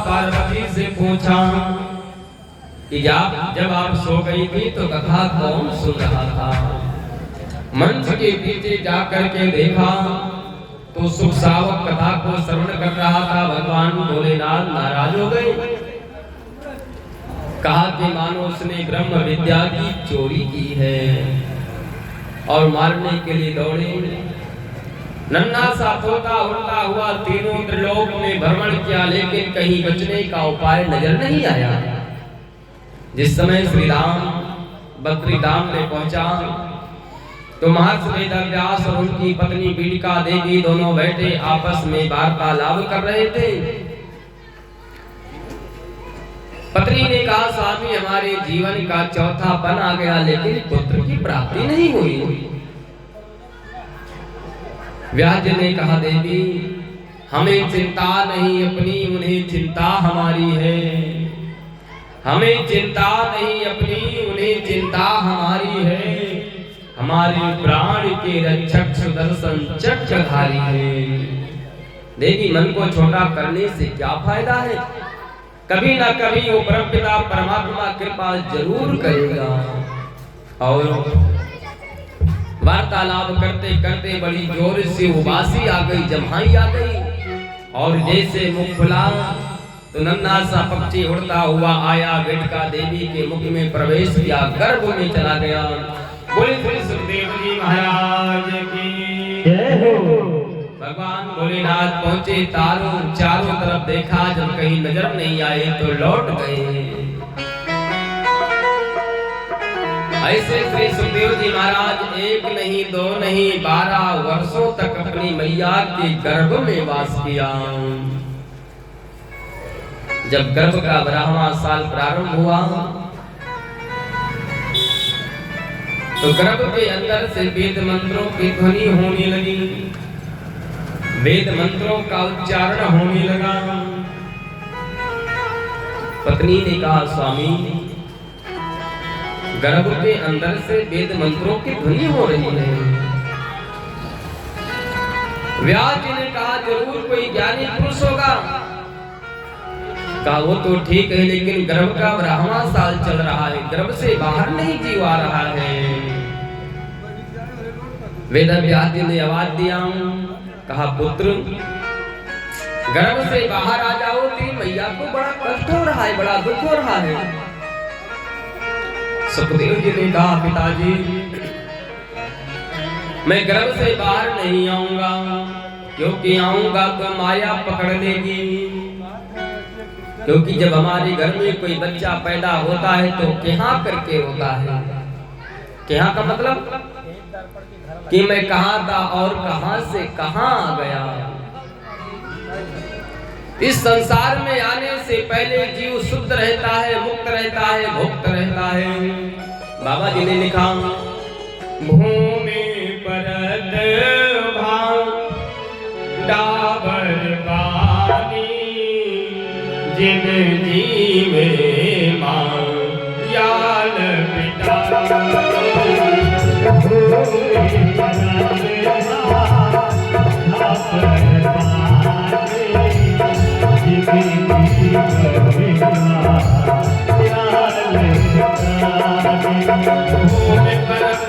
पार्वती से पूछा कि जब आप सो गई थी तो कथा कौन सुन रहा था। मंच के पीछे जाकर के देखा तो सुख सावक कथा को श्रवण कर रहा था। भगवान भोलेनाथ नाराज हो गए। कहा कि मानो उसने ब्रह्म विद्या की चोरी की है और मारने के लिए दौड़े। नन्हा सा तोता उड़ता हुआ तीनों त्रिलोक में भ्रमण किया, लेकिन कहीं बचने का उपाय नजर नहीं आया। जिस समय श्री राम बद्री धाम में पहुंचा तो महर्षि वेदव्यास और उनकी पत्नी बीडिका देवी दोनों बैठे आपस में वार्तालाप कर रहे थे। पत्नी ने कहा, स्वामी हमारे जीवन का चौथा पन आ गया, लेकिन पुत्र की प्राप्ति नहीं हुई। व्यास जी ने कहा, देवी हमें चिंता नहीं अपनी, उन्हें चिंता हमारी है। हमें चिंता नहीं अपनी, उन्हें चिंता हमारी है। हमारे प्राण के रक्षक सुदर्शन चक्रधारी है। देवी मन को छोटा करने से क्या फायदा है, कभी ना कभी वो परमपिता परमात्मा कृपा जरूर करेगा। और वार्तालाप करते करते बड़ी जोर से उबासी आ गई, जम्हाई आ गई और जैसे मुख खुला तो नन्हा सा पक्षी उड़ता हुआ आया, वेदिका देवी के मुख में प्रवेश किया, गर्भ में चला गया। बोले श्री सुखदेव जी महाराज की जय हो। भगवान भोलेनाथ पहुंचे, चारों तरफ देखा, जब कहीं नजर नहीं आए तो लौट गए। ऐसे श्री सुखदेव जी महाराज एक नहीं दो नहीं 12 वर्षों तक अपनी मैया के गर्भ में वास किया। जब गर्भ का 12वां साल प्रारंभ हुआ तो गर्भ के अंदर से वेद मंत्रों की ध्वनि होने लगी, वेद मंत्रों का उच्चारण होने लगा। पत्नी ने कहा स्वामी गर्भ के अंदर से वेद मंत्रों की ध्वनि हो रही है। व्यास जी ने कहा जरूर कोई ज्ञानी पुरुष होगा। कहा वो तो ठीक है लेकिन गर्भ का 12वां साल चल रहा है, गर्भ से बाहर नहीं जीव आ रहा है। वेद व्यास जी ने आवाज दिया, कहा पुत्र गर्भ से बाहर आ जाओ, तेरी मैया को बड़ा कष्ट हो रहा है, बड़ा दुख हो रहा है। सुखदेव जी ने कहा पिताजी मैं गर्भ से बाहर नहीं आऊंगा, क्योंकि आऊंगा तो माया पकड़ लेगी। क्योंकि जब हमारे घर में कोई बच्चा पैदा होता है तो क्या करके होता है। क्या का मतलब कि मैं कहां था और कहां से कहां आ गया। इस संसार में आने से पहले जीव शुद्ध रहता है, मुक्त रहता है, मुक्त रहता है। बाबा जी ने लिखा भूमि परत भाव डाबर पानी जिन जीवे मां याल पिता। भूमि परत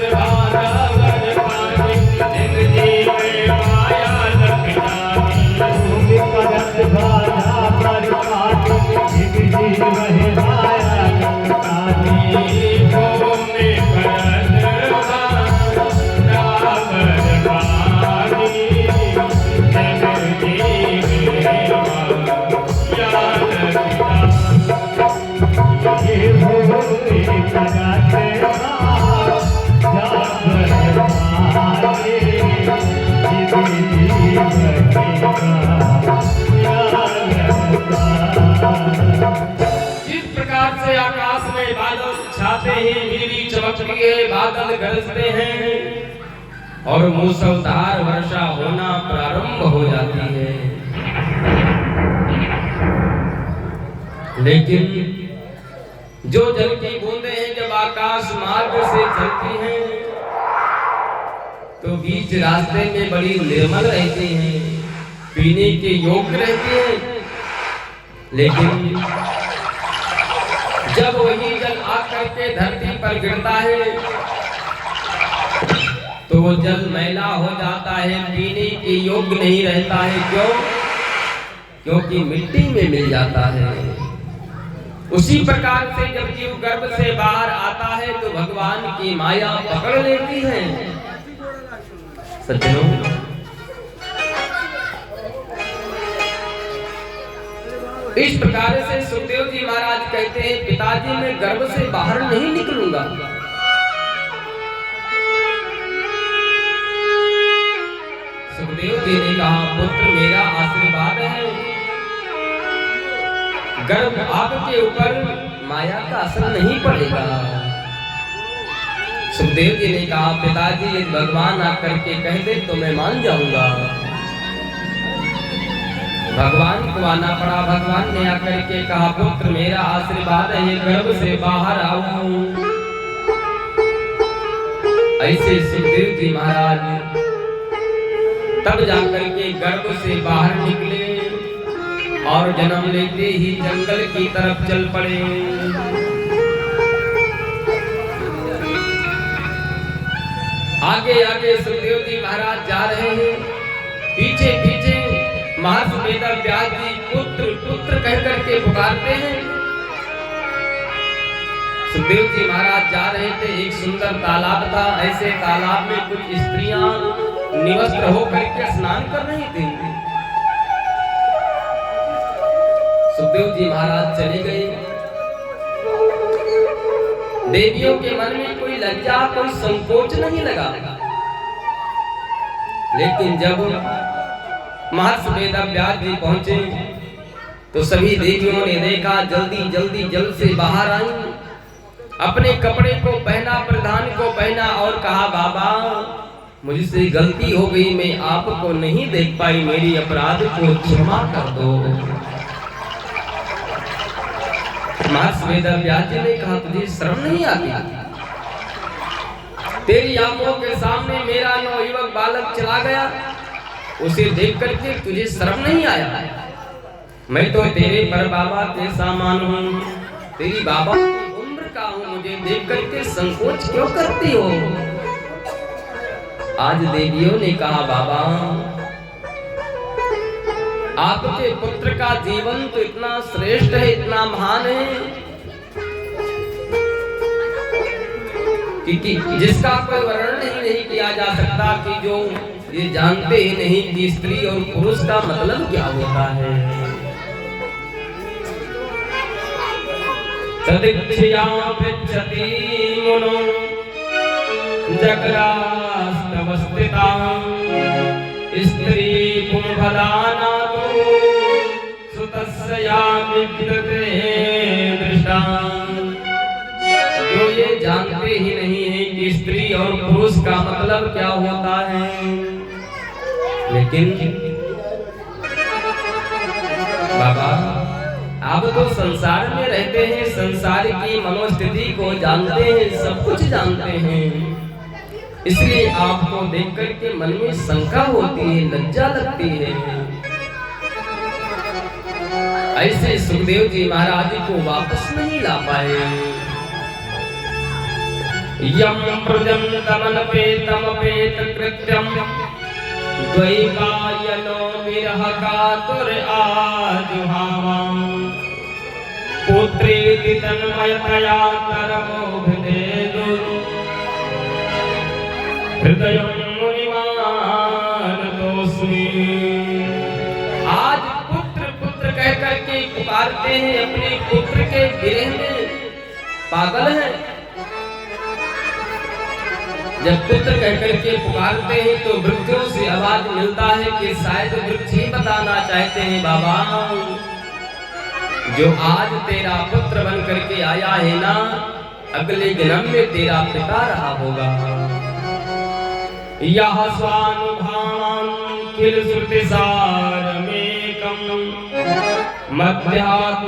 बादल गरजते हैं और मूसलाधार वर्षा होना प्रारंभ हो जाती है। लेकिन जो जल की बूंदें हैं जब आकाश मार्ग से चलती हैं तो बीच रास्ते में बड़ी निर्मल रहती हैं, पीने के योग्य रहती हैं। लेकिन जब वही जल आकर के धरती पर गिरता है तो वो जल मैला हो जाता है, पीने के योग्य नहीं रहता है। क्यों? क्योंकि मिट्टी में मिल जाता है। उसी प्रकार से जब जीव गर्भ से बाहर आता है तो भगवान की माया पकड़ लेती है। सज्जनों इस प्रकार से सुखदेव जी महाराज कहते हैं पिताजी मैं गर्भ से बाहर नहीं निकलूंगा। सुखदेव जी ने कहा पुत्र मेरा आशीर्वाद है, गर्भ आपके ऊपर माया का असर नहीं पड़ेगा। सुखदेव जी ने कहा पिताजी यदि भगवान आकर के कह दे तो मैं मान जाऊंगा। भगवान को आना पड़ा। भगवान ने आकर के कहा पुत्र मेरा आशीर्वाद है, गर्भ से बाहर आओ। ऐसे सुखदेव जी महाराज तब जाकर के गर्भ से बाहर निकले और जन्म लेते ही जंगल की तरफ चल पड़े। आगे आगे सुखदेव जी महाराज जा रहे हैं, पीछे पीछे महर्षि वेदव्यास जी पुत्र पुत्र कह करके पुकारते हैं। सुखदेव जी महाराज जा रहे थे, एक सुंदर तालाब था। ऐसे तालाब में कुछ स्त्रियां निवस्त्र होकर के स्नान कर रही थी। सुखदेव जी महाराज चले गए। देवियों के मन में कोई लज्जा कोई संकोच नहीं लगा। लेकिन जब महर्षि वेदव्यास जी पहुंचे तो सभी देवियों ने देखा, जल्दी जल्दी जल से बाहर आई, अपने कपड़े को पहना, प्रधान को पहना और कहा बाबा मुझसे गलती हो गई, मैं आपको नहीं देख पाई, मेरी अपराध को क्षमा कर दो। महर्षि वेदव्यास जी ने कहा तुझे शर्म नहीं आती? तेरी आंखों के सामने मेरा नौयुवक बालक चला गया, उसे देख करके तुझे शर्म नहीं आया? मैं तो तेरे पर बाबा के समान हूँ, तेरी बाबा की उम्र का हूँ, मुझे देख करके संकोच क्यों करती हो? आज देवियों ने कहा बाबा आपके पुत्र का जीवन तो इतना श्रेष्ठ है, इतना महान है कि जिसका कोई वर्णन नहीं किया जा सकता, कि जो ये जानते ही नहीं कि स्त्री और पुरुष का मतलब क्या होता है। तदिच्छया पृच्छति मुनो जगरास्तवस्थिता स्त्री कुंभदानातो सुतस्या विद्यते दृष्टा। जो ये जानते ही नहीं है कि स्त्री और पुरुष का मतलब क्या होता है, लेकिन बाबा आप तो संसार में रहते हैं, संसार की मनोस्थिति को जानते हैं, सब कुछ जानते हैं, इसलिए आपको देख करके मन में शंका होती है, लज्जा लगती है। ऐसे सुखदेव जी महाराज को वापस नहीं ला पाए। यम प्रजन्तमनपेतमपेत कृत्यम द्वैपायनो विरह कातुर आजुहावं पुत्रेति तन्मयतया तरमोभिनेदु हृदयं मुनिमानतोऽस्मि। आज पुत्र पुत्र कह करके पुकारते हैं, अपने पुत्र के विरह में पागल हैं। जब पुत्र कहकर के पुकारते हैं तो वृक्षों से आवाज मिलता है कि शायद वृक्ष ही बताना चाहते हैं बाबा जो आज तेरा पुत्र बन करके आया है ना, अगले जन्म में तेरा पिता रहा होगा। यह स्वानुभावान् किल श्रुतिसारमेकं मध्यात्मदीपमधृतां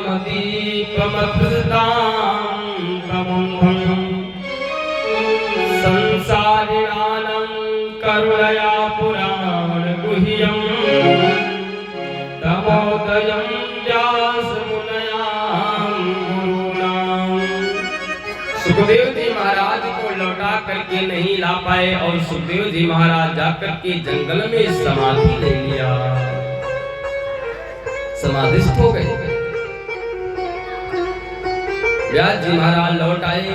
संसारिणानं करुणया पुराण गुह्यं तमोदयं व्यासमुनयां गुरूणां। सुखदेव जी महाराज को लौटा करके नहीं ला पाए और सुखदेव जी महाराज जाकर के जंगल में समाधि ले लिया, समाधिस्थ हो गए। व्यास जी महाराज लौट आए।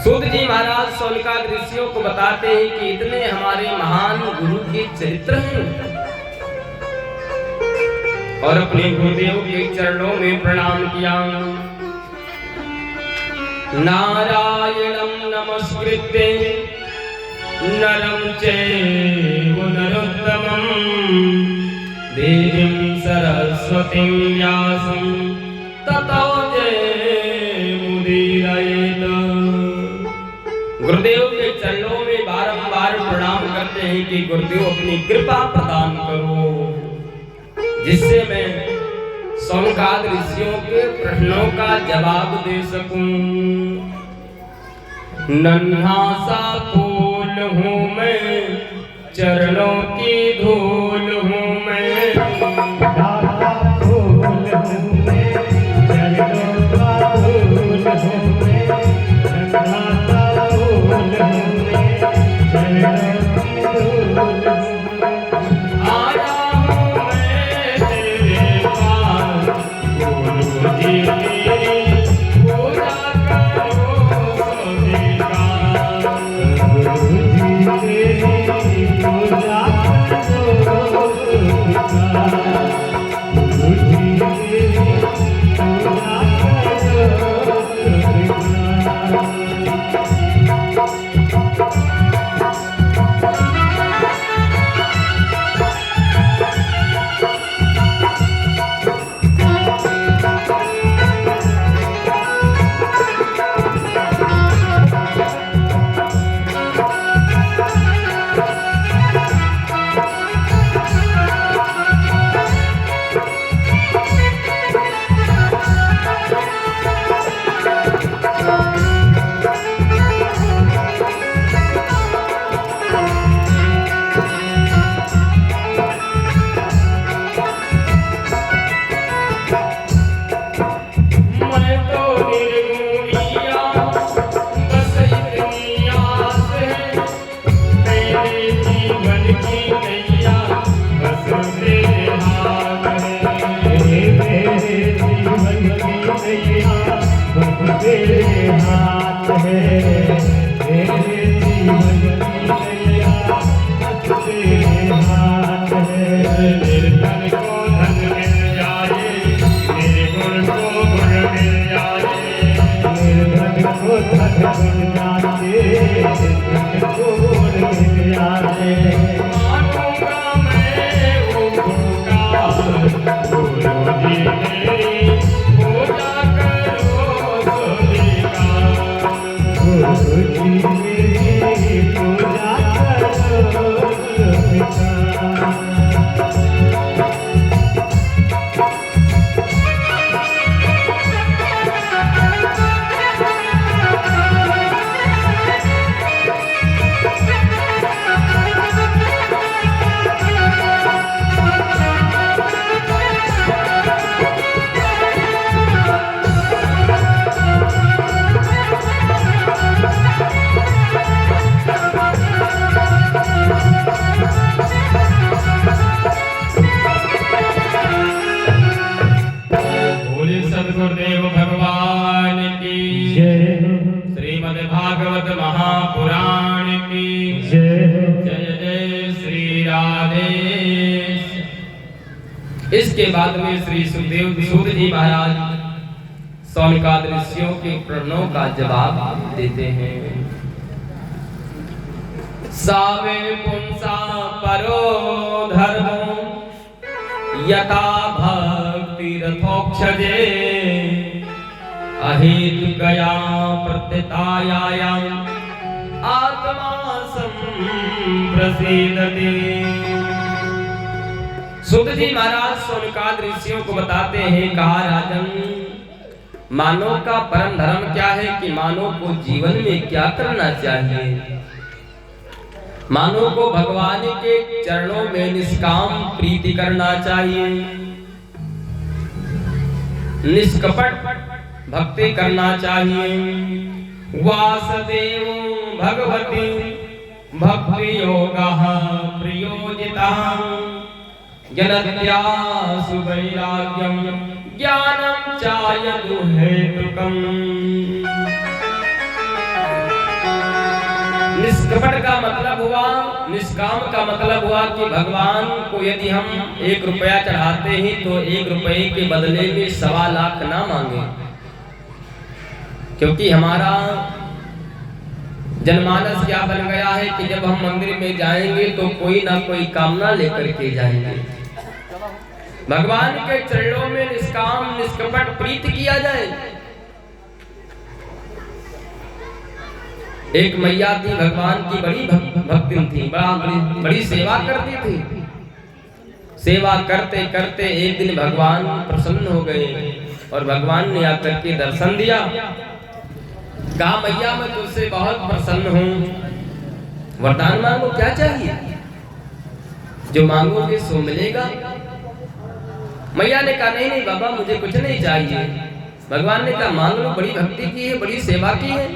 सूत जी महाराज शौनकादि ऋषियों को बताते हैं कि इतने हमारे महान गुरु के चरित्र हैं, और अपने गुरुदेव के चरणों में प्रणाम किया। नारायणं नमस्कृत्य नरं चैव नरोत्तमं देवीं सरस्वतीं व्यासं ततो जयमुदीरयेत्। गुरुदेव के चरणों में बारंबार प्रणाम करते हैं कि गुरुदेव अपनी कृपा प्रदान करो, जिससे मैं शौनकादि ऋषियों के प्रश्नों का जवाब दे सकूं। नन्हा सा फूल हूँ मैं, चरणों की धूल हूँ मैं, इसके बाद में श्री सुखदेव सूत जी महाराज शौनकादि ऋषियों के प्रश्नों का जवाब देते हैं। सावे पुंसा परो धर्मो यथा भक्ति रथोक्षजे अहेतु गया प्रत्यतायाया आत्मा संप्रसीदते। सूत जी महाराज शौनकादि ऋषियों को बताते हैं, कहा राजन, मानव का परम धर्म क्या है कि मानव को जीवन में क्या करना चाहिए। मानव को भगवान के चरणों में निष्काम प्रीति करना चाहिए, निष्कपट भक्ति करना चाहिए। वासुदेव भगवती भक्ति योगः प्रयोजितः जनत्यासु वैराग्यम ज्ञानम चायतु हेतुकम्। निष्कपट का मतलब हुआ, निष्काम का मतलब हुआ कि भगवान को यदि हम 1 रुपया चढ़ाते हैं तो 1 रुपये के बदले में 1.25 लाख ना मांगे, क्योंकि हमारा जनमानस क्या बन गया है कि जब हम मंदिर में जाएंगे तो कोई ना कोई कामना लेकर के जाएंगे। भगवान के चरणों में निष्काम निष्कपट प्रीति किया जाए। एक मैया थी, भगवान की बड़ी भक्तिन थी, बड़ी सेवा करती थी। सेवा करते करते एक दिन भगवान प्रसन्न हो गए और भगवान ने आकर के दर्शन दिया। कहा, मैया मैं तुझसे बहुत प्रसन्न हूँ, वरदान मांगो, क्या चाहिए? जो मांगोगे सो मिलेगा। मैया ने कहा, नहीं नहीं बाबा, मुझे कुछ नहीं चाहिए। भगवान ने कहा, मांग लो, बड़ी भक्ति की है, बड़ी सेवा की है।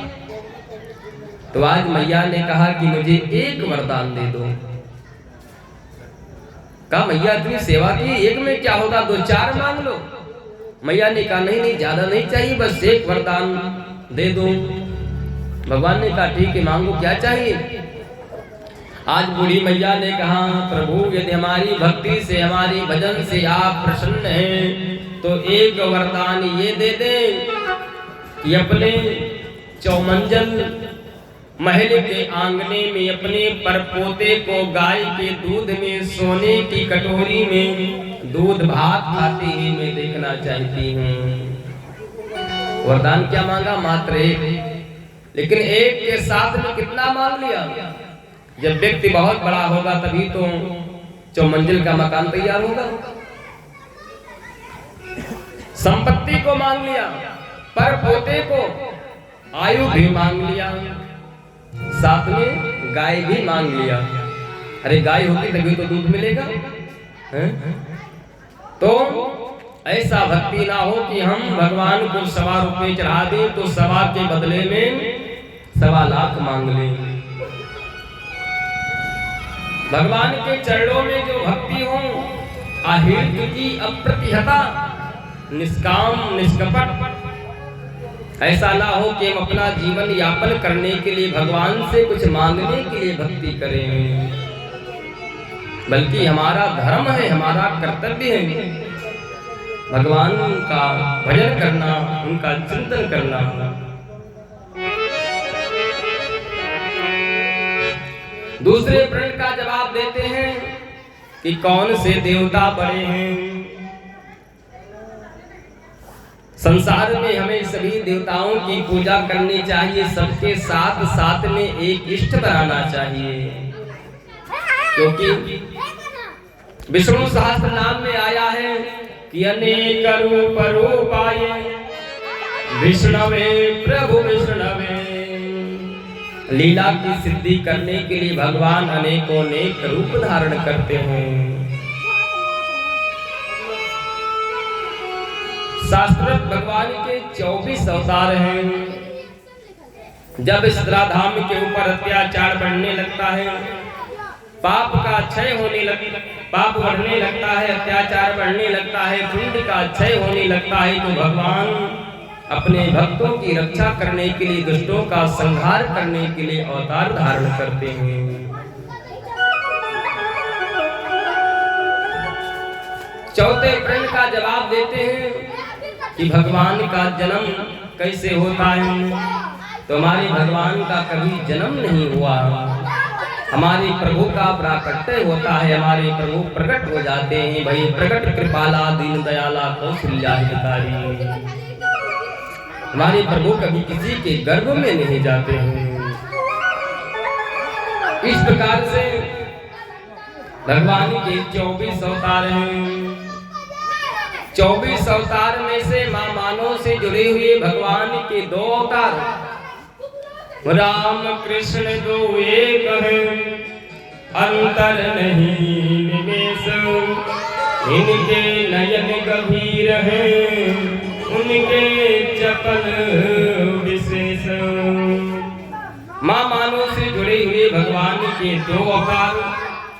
तो आज मैया ने कहा कि मुझे एक वरदान दे दो। कहा, मैया इतनी सेवा की, एक में क्या होगा, 2-4 मांग लो। मैया ने कहा, नहीं नहीं, ज्यादा नहीं चाहिए, बस एक वरदान दे दो। भगवान ने कहा, ठीक है, मांगो, क्या चाहिए? आज बूढ़ी मैया ने कहा, प्रभु यदि हमारी भक्ति से, हमारी भजन से आप प्रसन्न हैं तो एक वरदान ये दे दें कि अपने चौमंजल महल के आंगने में अपने परपोते को गाय के दूध में, सोने की कटोरी में दूध भात खाते ही मैं देखना चाहती हूँ। वरदान क्या मांगा? मात्र एक। लेकिन एक के साथ में कितना मांग लिया? जब व्यक्ति बहुत बड़ा होगा तभी तो 4 मंजिल का मकान तैयार होगा। संपत्ति को मांग लिया, पर पोते को आयु भी मांग लिया, साथ में गाय भी मांग लिया। अरे गाय होगी तभी तो दूध मिलेगा, है? तो ऐसा भक्ति ना हो कि हम भगवान को 1.25 रुपये चढ़ा दें तो 1.25 के बदले में 1.25 लाख मांग लें। भगवान के चरणों में जो भक्ति हो, अहेतु की अप्रतिहता, निष्काम निष्कपट, ऐसा ना हो कि हम अपना जीवन यापन करने के लिए भगवान से कुछ मांगने के लिए भक्ति करें, बल्कि हमारा धर्म है, हमारा कर्तव्य है भगवान का भजन करना, उनका चिंतन करना। दूसरे प्रश्न का जवाब देते हैं कि कौन से देवता बड़े हैं। संसार में हमें सभी देवताओं की पूजा करनी चाहिए, सबके साथ साथ में एक इष्ट बनाना चाहिए, क्योंकि विष्णु सहस्त्र नाम में आया है कि अनेक रूप रूपाय विष्णवे प्रभु विष्णवे। लीला की सिद्धि करने के लिए भगवान अनेकों अनेक रूप धारण करते हैं। शास्त्र भगवान के 24 अवतार हैं। जब इस धराधाम के ऊपर अत्याचार बढ़ने लगता है, पाप का क्षय होने लगता, पाप बढ़ने लगता है, अत्याचार बढ़ने लगता है, पुण्य का क्षय होने लगता है, तो भगवान अपने भक्तों की रक्षा करने के लिए, दुष्टों का संहार करने के लिए अवतार धारण करते हैं। चौथे प्रश्न का जवाब देते हैं कि भगवान का जन्म कैसे होता है। तो हमारे भगवान का कभी जन्म नहीं हुआ, हमारे प्रभु का प्राकट्य होता है, हमारे प्रभु प्रकट हो जाते हैं। भाई प्रकट कृपाला दीन दयाला कौशल्या हितकारी, हमारे प्रभु कभी किसी के गर्भ में नहीं जाते हैं। इस प्रकार से भगवान के 24 अवतार हैं। 24 अवतार में से मां मानव से जुड़े हुए भगवान के 2 अवतार राम कृष्ण दो एक हैं, अंतर नहीं निमेष, इनके नयन गंभीर हैं, उनके चपल विशेष। मां मानव से जुड़े हुए भगवान के 2 अवतार,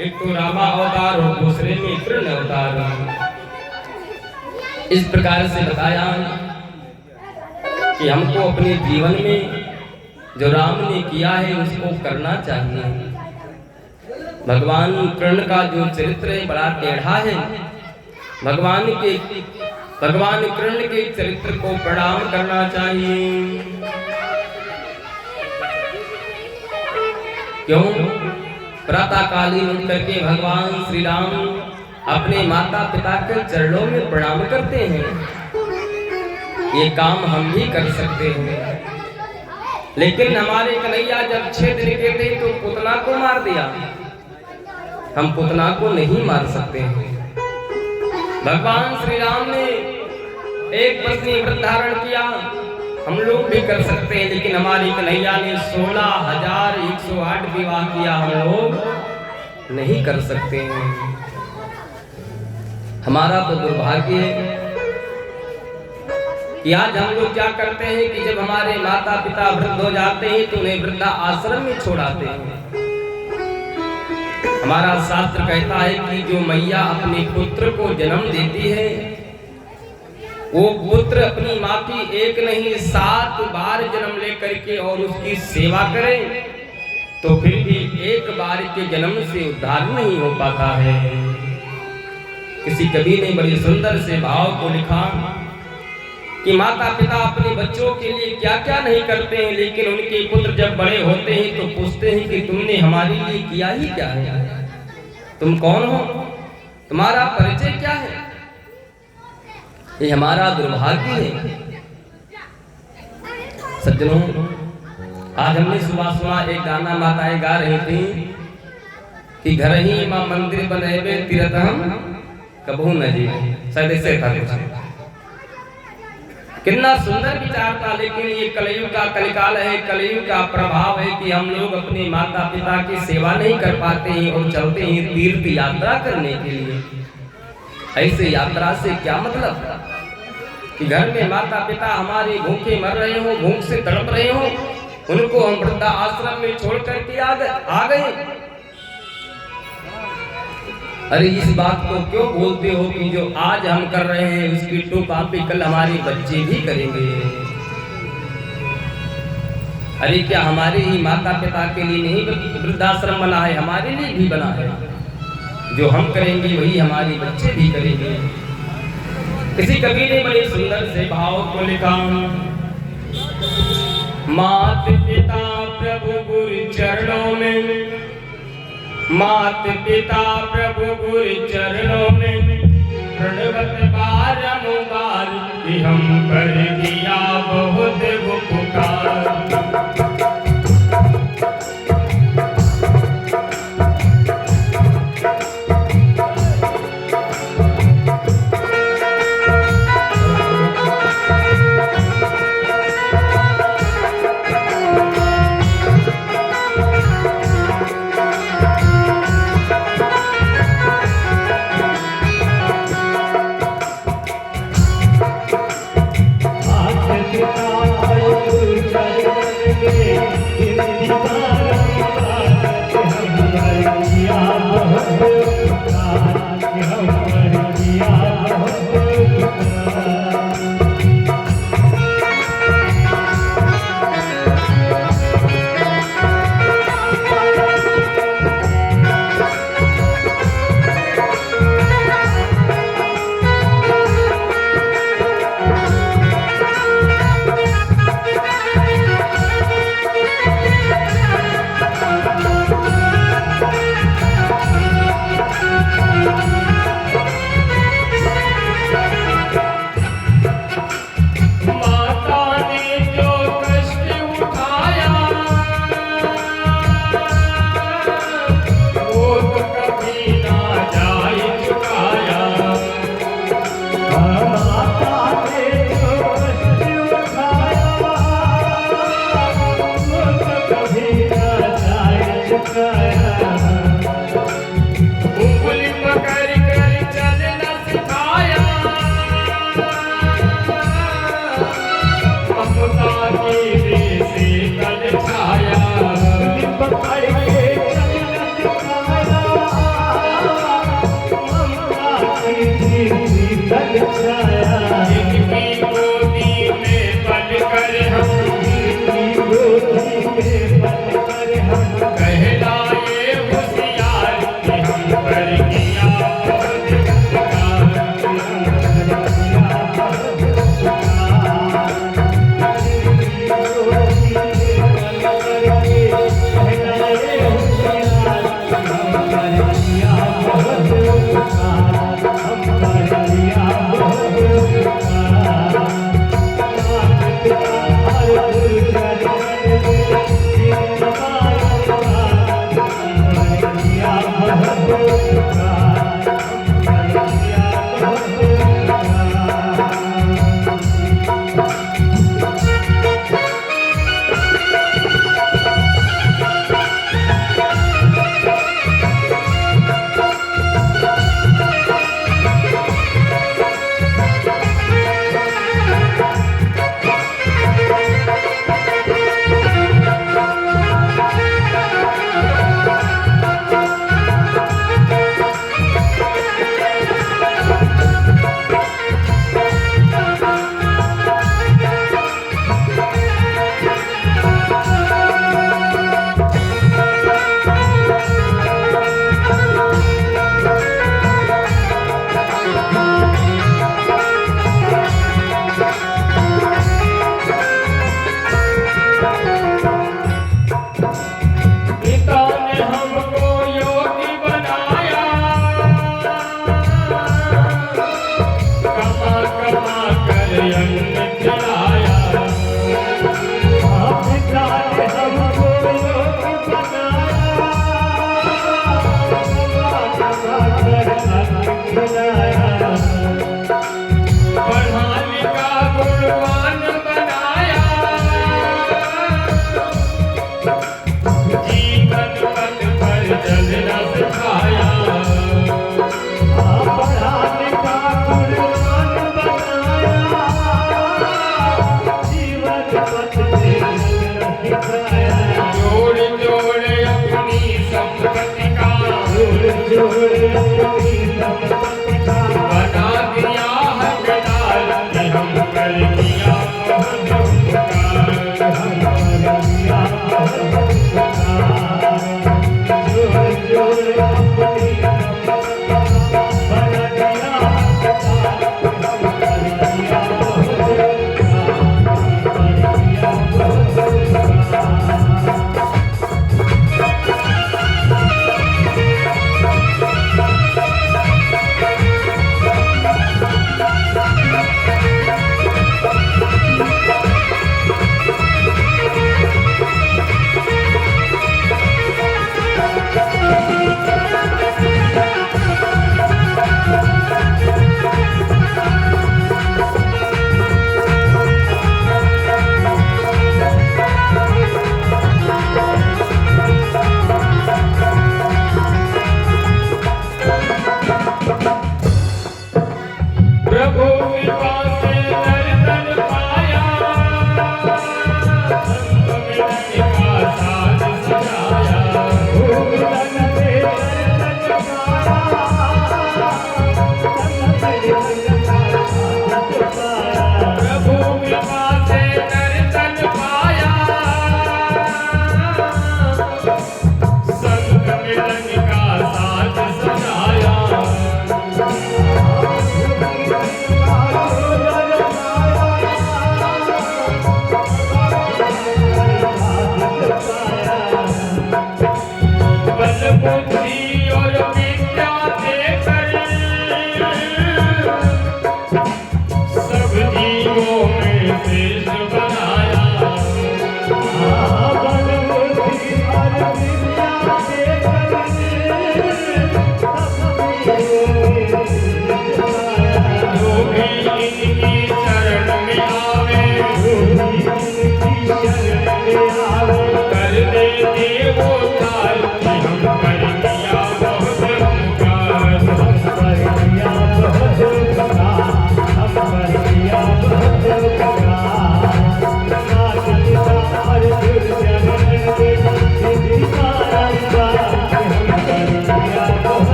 एक तो रामा अवतार और दूसरे में कृष्ण अवतार। इस प्रकार से बताया कि हमको अपने जीवन में जो राम ने किया है उसको करना चाहिए। भगवान कृष्ण का जो चरित्र है बड़ा टेढ़ा है। भगवान कृष्ण के चरित्र को प्रणाम करना चाहिए। क्यों? प्रातःकालीन उठ करके भगवान श्री राम अपने माता पिता के चरणों में प्रणाम करते हैं। ये काम हम भी कर सकते हैं, लेकिन हमारे कन्हैया जब 6 दिन के थे तो पुतना को मार दिया। हम पुतना को नहीं मार सकते हैं। भगवान श्री राम ने एक पत्नी व्रत धारण किया, हम लोग भी कर सकते हैं, लेकिन हमारी कन्हैया ने 16,108 विवाह किया, हम लोग नहीं कर सकते हैं। हमारा तो दुर्भाग्य है कि आज हम लोग क्या करते हैं कि जब हमारे माता पिता वृद्ध हो जाते हैं तो उन्हें वृद्धा आश्रम में छोड़ाते हैं। हमारा शास्त्र कहता है कि जो मैया अपने पुत्र को जन्म देती है वो पुत्र अपनी माँ की 1 नहीं 7 बार जन्म लेकर के और उसकी सेवा करे तो फिर भी 1 बार के जन्म से उद्धार नहीं हो पाता है। किसी कवि ने बड़ी सुंदर से भाव को लिखा कि माता पिता अपने बच्चों के लिए क्या क्या नहीं करते हैं, लेकिन उनके पुत्र जब बड़े होते हैं तो पूछते हैं कि तुमने हमारे लिए किया ही क्या है, तुम कौन हो, तुम्हारा परिचय क्या है। ये हमारा दुर्भाग्य है। सज्जनों, आज हमने सुबह सुबह एक गाना माताएं गा रही थी कि घर ही मां मंदिर बनेबे तीर्थ हम कबहू न जी, शायद ऐसे था कुछ। कितना सुंदर विचार था, लेकिन ये कलयुग का कलिकाल है, कलयुग का प्रभाव है कि हम लोग अपने माता पिता की सेवा नहीं कर पाते हैं और चलते हैं तीर्थ यात्रा करने के लिए। ऐसे यात्रा से क्या मतलब कि घर में माता पिता हमारे भूखे मर रहे हो, भूख से तड़प रहे हो, उनको हम वृद्धा आश्रम में छोड़ करके आ गए। अरे इस बात को क्यों बोलते हो कि जो आज हम कर रहे हैं उसकी 2 कॉपी कल हमारे बच्चे भी करेंगे। अरे क्या हमारे ही माता पिता के लिए नहीं वृद्धाश्रम बना है, हमारे लिए भी बना है। जो हम करेंगे वही हमारे बच्चे भी करेंगे। किसी कवि ने बड़े सुंदर से भाव को लिखा, मात पिता प्रभु गुरु चरणों में, मात पिता प्रभु गुरु चरणों में, प्रणवत बारंबार कि हम कर दिया बहुत उपकार।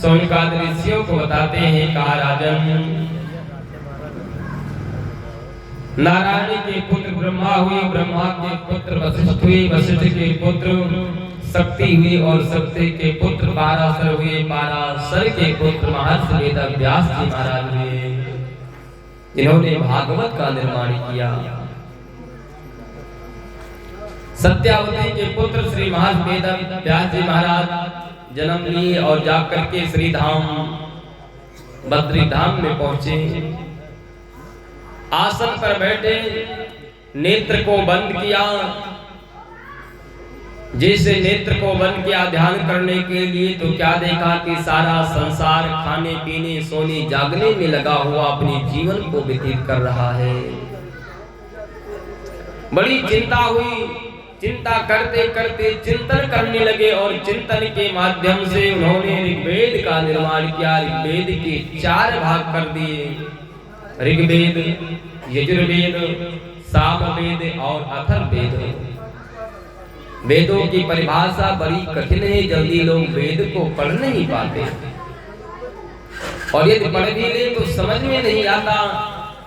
सोनिकाद ऋषियों को बताते हैं, कहा राजन, नारायण के पुत्र ब्रह्मा हुए, ब्रह्मा के पुत्र वशिष्ठ हुए, वशिष्ठ के पुत्र शक्ति हुए और शक्ति के पुत्र पाराशर हुए, पाराशर के पुत्र महर्षि वेदव्यास जी महाराज हुए, जिन्होंने भागवत का निर्माण किया। सत्यावती के पुत्र श्री महर्षि वेदव्यास जी महाराज जन्म लिए और जाकर के श्री धाम बद्री धाम में पहुंचे। आसन पर बैठे, नेत्र को बंद किया। जैसे नेत्र को बंद किया ध्यान करने के लिए, तो क्या देखा कि सारा संसार खाने पीने सोने जागने में लगा हुआ अपने जीवन को व्यतीत कर रहा है। बड़ी चिंता हुई। चिंता करते करते चिंतन करने लगे और चिंतन के माध्यम से उन्होंने ऋग्वेद का निर्माण किया। ऋग्वेद के 4 भाग कर दिए, ऋग्वेद, यजुर्वेद, सामवेद और अथर्ववेद। वेदों की परिभाषा बड़ी कठिन है, जल्दी लोग वेद को पढ़ नहीं पाते और यदि पढ़ भी ले तो समझ में नहीं आता,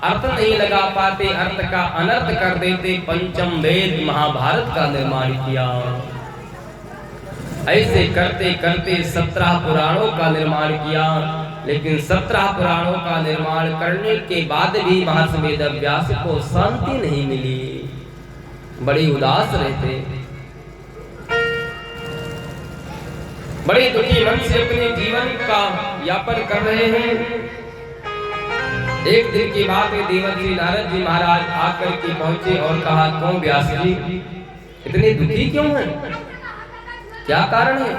अर्थ नहीं लगा पाते, अर्थ का अनर्थ कर देते। पंचम वेद महाभारत का निर्माण किया। ऐसे करते करते 17 पुराणों का निर्माण किया। लेकिन 17 पुराणों का निर्माण करने के बाद भी महर्षि वेदव्यास को शांति नहीं मिली, बड़े उदास रहते, बड़े दुखी मन से अपने जीवन का यापन कर रहे हैं। एक दिन की बात है, देवर्षि नारद जी महाराज आकर के पहुंचे और कहा, क्यों व्यास जी इतने दुखी क्यों हैं, क्या कारण है?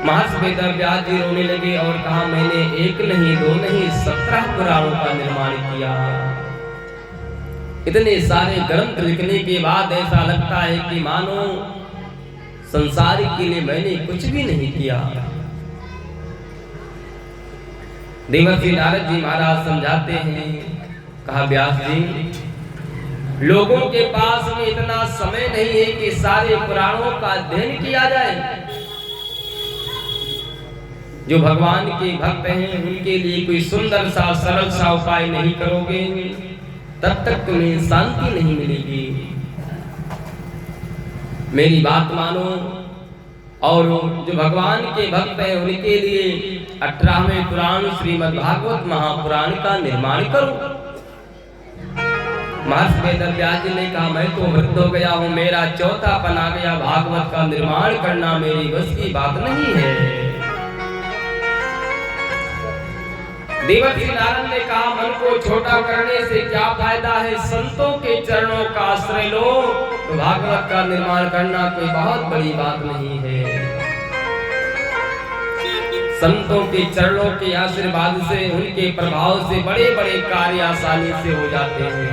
महर्षि वेदव्यास जी रोने लगे और कहा, मैंने 1 नहीं 2 नहीं 17 पुराणों का निर्माण किया। इतने सारे ग्रंथ लिखने के बाद ऐसा लगता है कि मानो संसार के लिए मैंने कुछ भी नहीं किया। देवर्षि नारद जी महाराज समझाते हैं, कहा, व्यास जी लोगों के पास में इतना समय नहीं है कि सारे पुराणों का अध्ययन किया जाए। जो भगवान के भक्त हैं उनके लिए कोई सुंदर सा सरल सा उपाय नहीं करोगे तब तक तुम्हें शांति नहीं मिलेगी। मेरी बात मानो और जो भगवान के भक्त हैं उनके लिए 18वें पुराण श्रीमद् भागवत महापुराण का निर्माण करो। महर्षि वेदव्यास जी ने कहा, मैं तो वृद्ध हो गया हूँ, मेरा चौथापन आ गया, भागवत का निर्माण करना मेरी बस की बात नहीं है। देवर्षि नारद ने कहा, मन को छोटा करने से क्या फायदा है, संतों के चरणों का आश्रय लो, तो भागवत का निर्माण करना कोई बहुत बड़ी बात नहीं है। संतों के चरणों के आशीर्वाद से, उनके प्रभाव से बड़े बड़े कार्य आसानी से हो जाते हैं।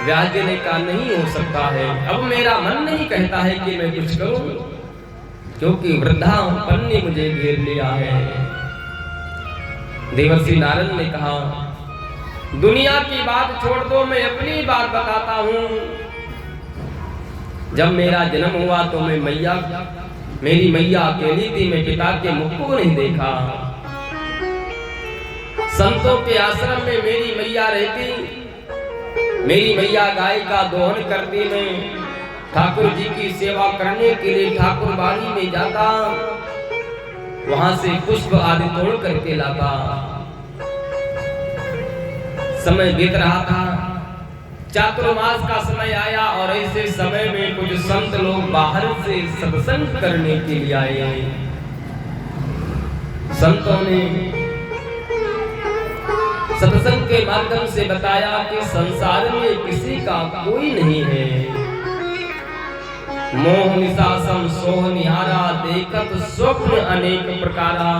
व्यास जी ने कहा नहीं हो सकता है, अब मेरा मन नहीं कहता है कि मैं कुछ करूं, क्योंकि वृद्धापन ने मुझे घेर लिया है। देवर्षि नारद ने कहा दुनिया की बात छोड़ दो, मैं अपनी बात बताता हूं। जब मेरा जन्म हुआ तो मेरी मैया अकेली थी, मैं पिता के मुख को नहीं देखा। संतों के आश्रम में मेरी मैया रहती, मेरी मैया गाय का दोहन करती, मैं ठाकुर जी की सेवा करने के लिए ठाकुर बाड़ी में जाता, वहां से पुष्प आदि तोड़ करके लाता। समय बीत रहा था, चातुर्मास का समय आया और ऐसे समय में कुछ संत लोग बाहर से सत्संग करने के लिए आए। संतों ने सत्संग के माध्यम से बताया कि संसार में किसी का कोई नहीं है। मोह निशासम सोह निहारा, देखत स्वप्न अनेक प्रकारा,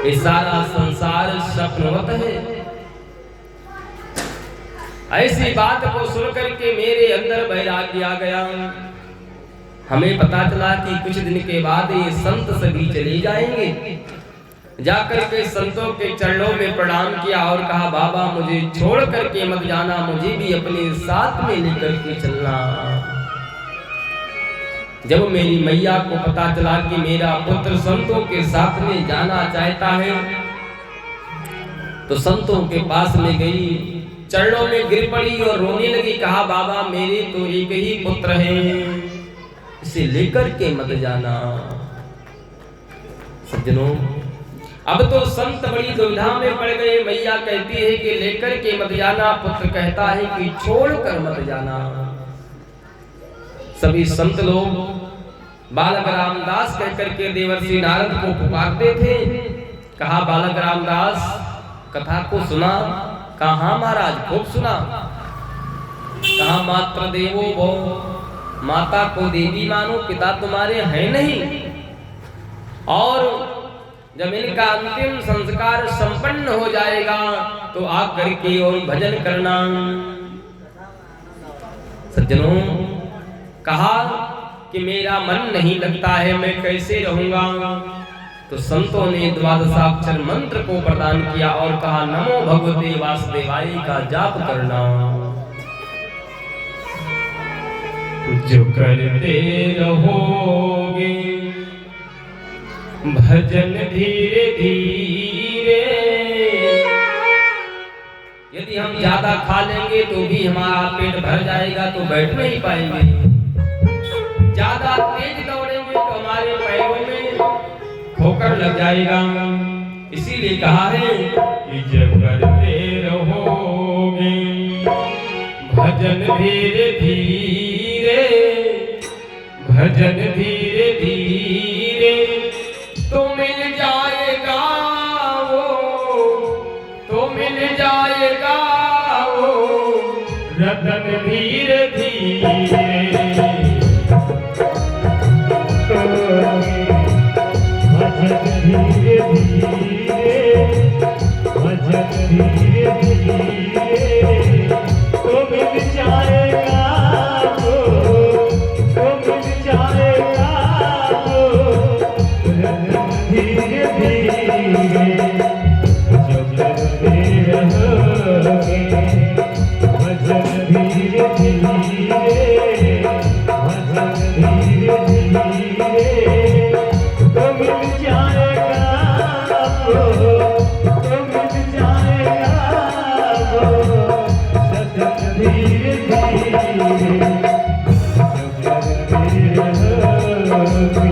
ये सारा संसार स्वप्नवत है। ऐसी बात को सुनकर के मेरे अंदर वैराग्य आ गया। हमें पता चला कि कुछ दिन के बाद ये संत सभी चले जाएंगे। जाकर के संतों के चरणों में प्रणाम किया और कहा बाबा मुझे छोड़ करके मत जाना, मुझे भी अपने साथ में लेकर के चलना। जब मेरी मैया को पता चला कि मेरा पुत्र संतों के साथ में जाना चाहता है, तो संतों के पास में गई, चरणों में गिर पड़ी और रोने लगी। कहा बाबा मेरे तो एक ही पुत्र है, इसे लेकर के मत जाना। सज्जनों, अब तो संत बड़ी दुविधा में पड़ गए। मैया कहती है कि लेकर के मत जाना, पुत्र कहता है कि छोड़कर मत जाना। सभी संत लोग बालक रामदास कहकर के देवर्षि नारद को पुकारते थे। कहा बालक रामदास कथा को सुना। कहा हाँ महाराज खूब सुना। कहा मात्र देवो भव, माता को देवी मानो, पिता तुम्हारे हैं नहीं, और जब इनका अंतिम संस्कार संपन्न हो जाएगा तो आकर के और भजन करना। सज्जनों, कहा कि मेरा मन नहीं लगता है, मैं कैसे रहूंगा। तो संतों ने द्वादशाक्षर मंत्र को प्रदान किया और कहा नमो भगवते वासुदेवाय का जाप करना। जो करते रहोगे भजन धीरे धीरे, यदि हम ज्यादा खा लेंगे तो भी हमारा पेट भर जाएगा तो बैठ नहीं पाएंगे। ज्यादा तेज दौड़ेंगे तो हमारे पैरों में ठोकर लग जाएगा। इसीलिए कहा है कि जब करते रहोगे भजन धीरे धीरे, भजन धीरे धीरे, तो मिल जाएगा वो, तो मिल जाएगा वो रतन धीरे धीरे। भजन धीरे धीरे, भजन धीरे धीरे, तो मिल जाएगा वो, तो मिल जाएगा वो रतन धीरे धीरे। जो करते रहोगे भजन धीरे धीरे, भजन धीरे धीरे, तो मिल जाएगा वो, तो मिल जाएगा वो सतत धीरे धीरे। जो करते रहोगे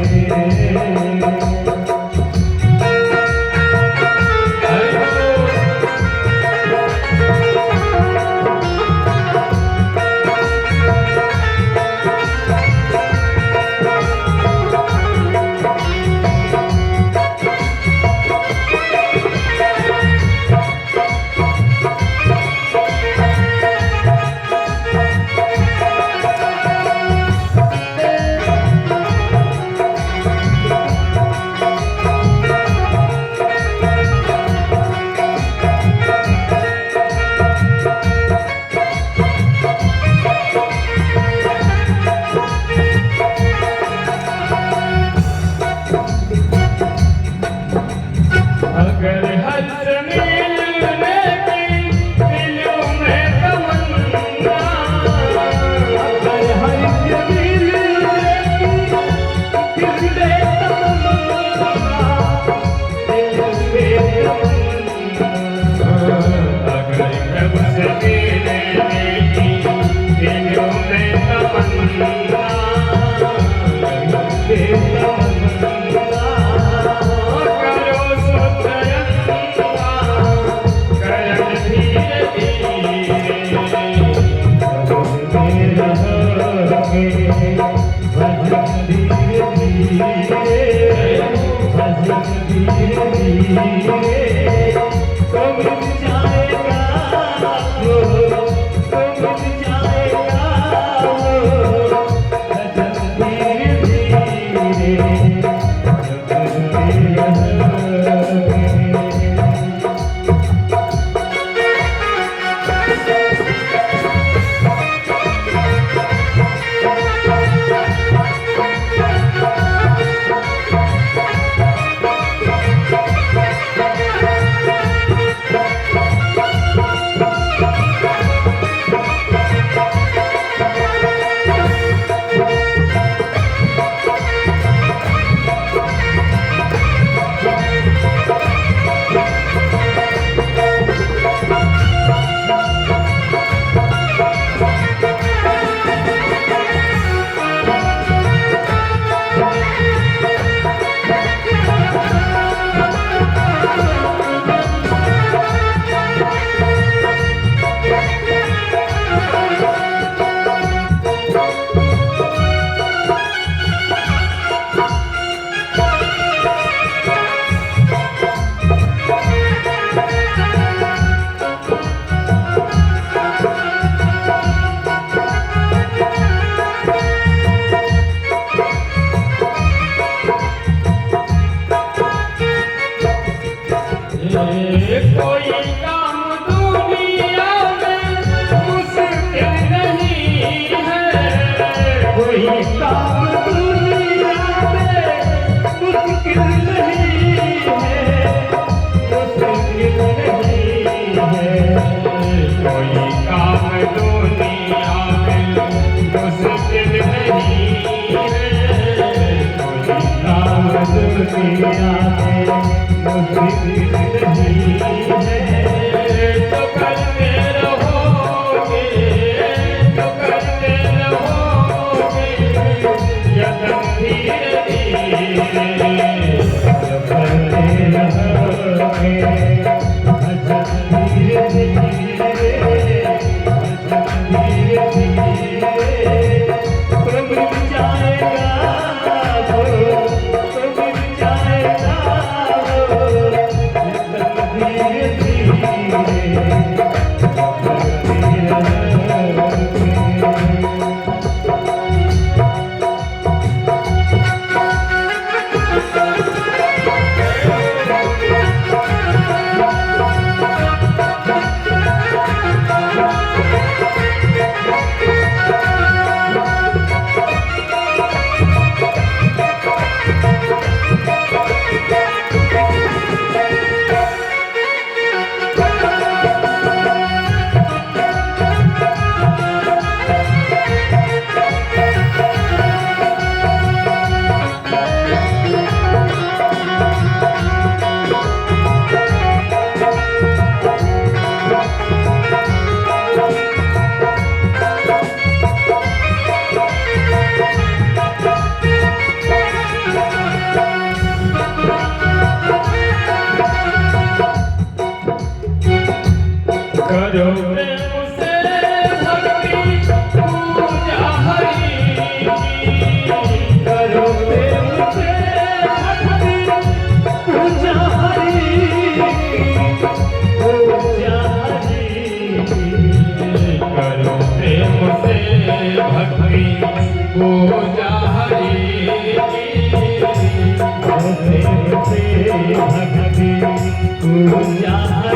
पूजा